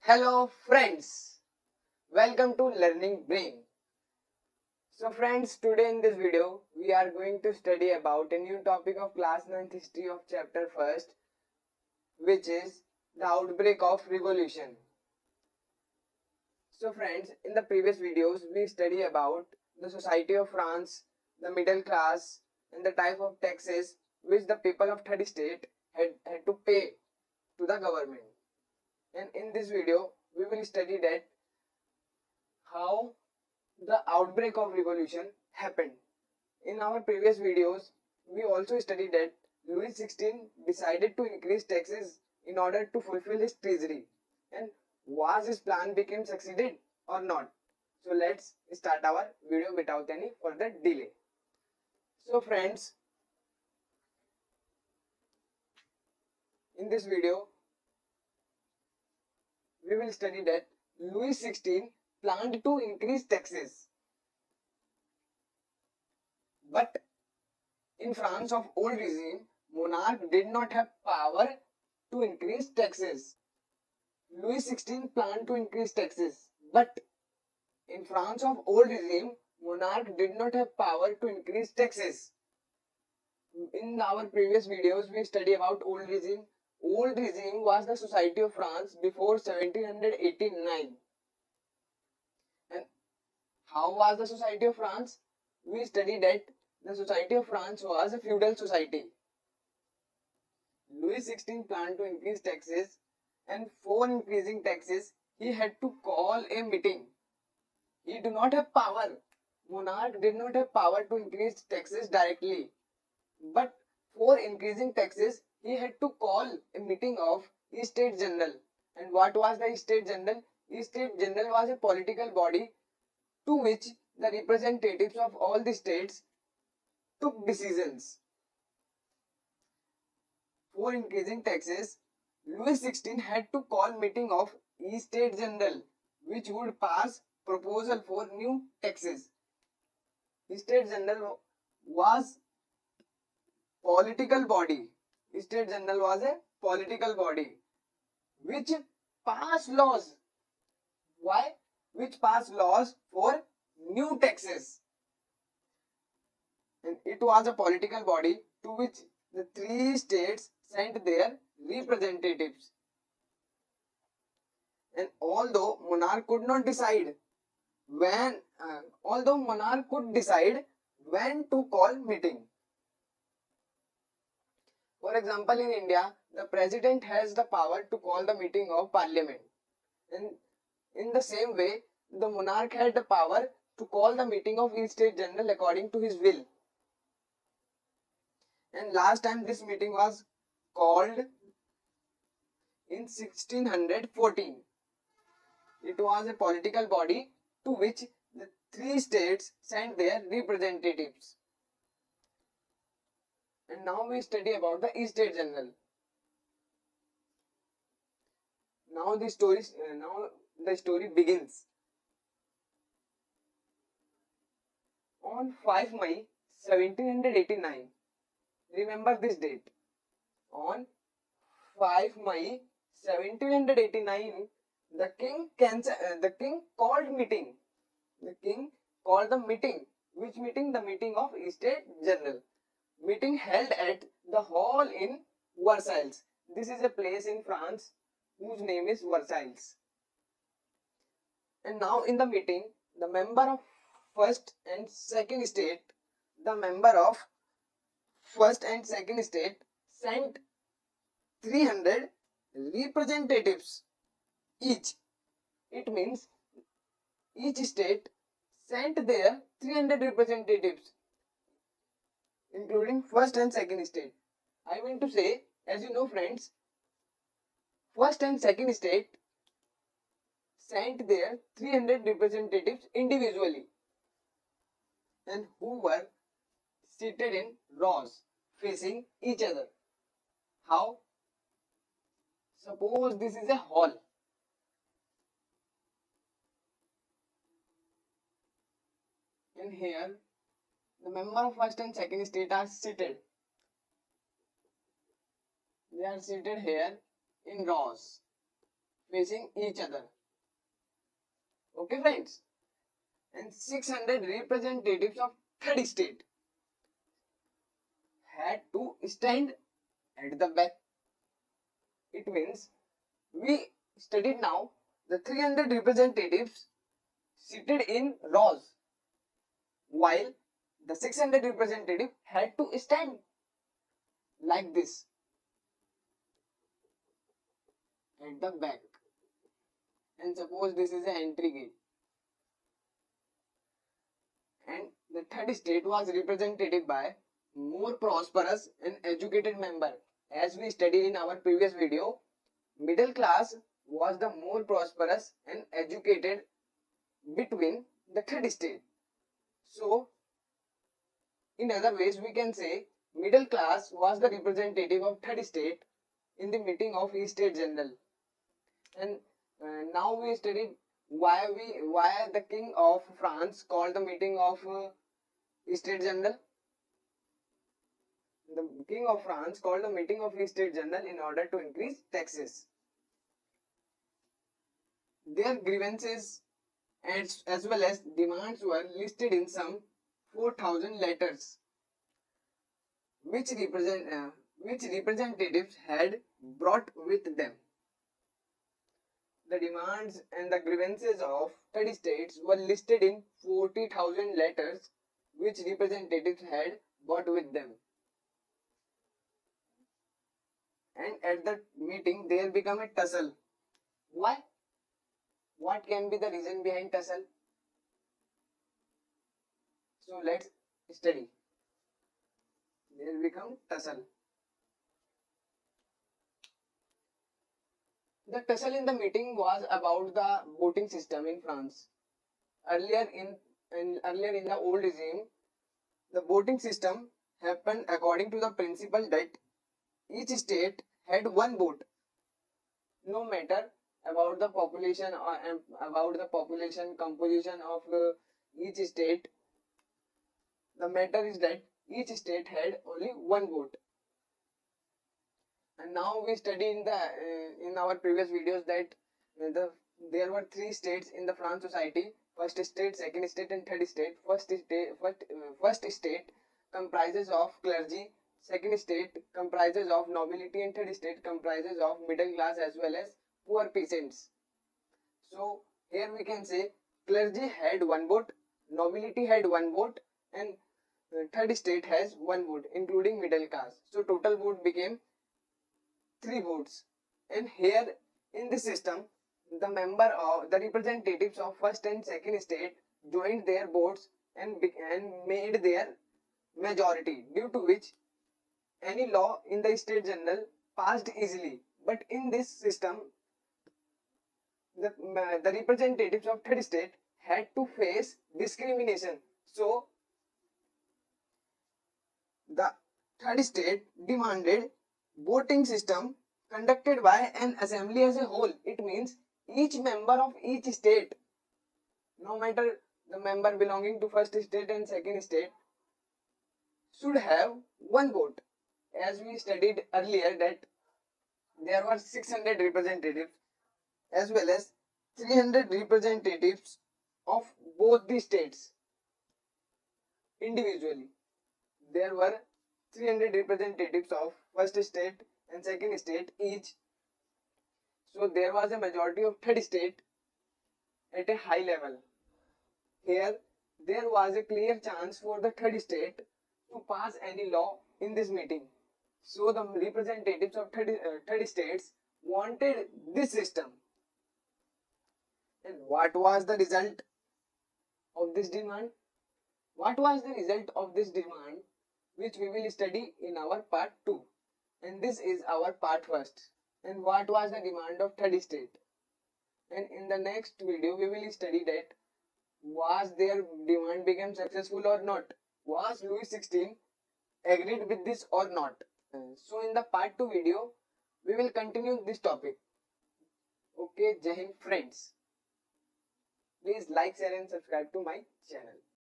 Hello friends, welcome to Learning Brain. So friends, today in this video we are going to study about a new topic of class 9th history of chapter 1st, which is the outbreak of revolution. So friends, in the previous videos we study about the society of France, the middle class and the type of taxes which the people of 30 state had to pay to the government. And in this video we will study that how the outbreak of revolution happened. In our previous videos, we also studied that Louis XVI decided to increase taxes in order to fulfill his treasury. And was his plan became succeeded or not? So let's start our video without any further delay. So friends, in this video, we will study that Louis XVI planned to increase taxes. But in France of old regime, monarch did not have power to increase taxes. Louis XVI planned to increase taxes, but in France of old regime, monarch did not have power to increase taxes. In our previous videos, we study about old regime. Old regime was the society of France before 1789. And how was the society of France? We studied that the society of France was a feudal society. Louis XVI planned to increase taxes, and for increasing taxes, he had to call a meeting. He did not have power. Monarch did not have power to increase taxes directly. But for increasing taxes, he had to call a meeting of States General. And what was the States General? States General was a political body to which the representatives of all the states took decisions. For increasing taxes, Louis XVI had to call meeting of States General, which would pass proposal for new taxes. States General was political body. States General was a political body which passed laws. Why? Which passed laws for new taxes. And it was a political body to which the three states sent their representatives. And although monarch could not decide when to call meeting. For example, in India, the president has the power to call the meeting of parliament. And in the same way, the monarch had the power to call the meeting of each state general according to his will. And last time this meeting was called in 1614. It was a political body to which the three states sent their representatives. And now we study about the States General. Now the story begins. On 5 May 1789, remember this date. On 5 May 1789, the king called meeting. The king called the meeting. Which meeting? The meeting of States General. Meeting held at the hall in Versailles. This is a place in France whose name is Versailles. And now in the meeting, the member of first and second state, sent 300 representatives each. It means each state sent their 300 representatives, including first and second state. I mean to say, as you know friends, first and second state sent their 300 representatives individually, and who were seated in rows facing each other. How? Suppose this is a hall. And here the member of first and second state are seated. They are seated here in rows. facing each other. Okay friends, and 600 representatives of 30 states had to stand at the back. It means we studied now the 300 representatives seated in rows, while the 600 representative had to stand like this at the back. And suppose this is an entry gate, and the third state was represented by more prosperous and educated member. As we studied in our previous video, middle class was the more prosperous and educated between the third state. So in other ways we can say middle class was the representative of third state in the meeting of East State General. And now we studied why the king of France called the meeting of State General. The king of France called the meeting of State General in order to increase taxes. Their grievances as well as demands were listed in some 4,000 letters, which representatives had brought with them. The demands and the grievances of 30 states were listed in 40,000 letters which representatives had brought with them. And at the meeting there became a tussle. Why? What can be the reason behind tussle? So let's study. There become tussle. The tussle in the meeting was about the voting system in France. Earlier in the old regime, the voting system happened according to the principle that each state had one vote, no matter about the population or about the population composition of each state. The matter is that each state had only one vote. And now we study in our previous videos that there were three states in the France society: first state, second state, and third state. First state comprises of clergy, second state comprises of nobility, and third state comprises of middle class as well as poor peasants. So here we can say clergy had one vote, nobility had one vote, and third state has one vote, including middle class. So total vote became 3 votes. And here in this system, the representatives of first and second state joined their votes and made their majority, due to which any law in the state general passed easily. But in this system, the representatives of third state had to face discrimination. So the third state demanded voting system conducted by an assembly as a whole. It means each member of each state, no matter the member belonging to first state and second state, should have one vote. As we studied earlier that there were 600 representatives as well as 300 representatives of both the states individually. There were 300 representatives of first state and second state each. So there was a majority of third state at a high level. Here there was a clear chance for the third state to pass any law in this meeting. So the representatives of 30 states wanted this system. And what was the result of this demand? What was the result of this demand, which we will study in our part 2. And this is our part 1. And what was the demand of third state? And in the next video we will study that was their demand became successful or not? Was Louis XVI agreed with this or not? So in the part 2 video we will continue this topic. Okay, Jai Hind friends. Please like, share and subscribe to my channel.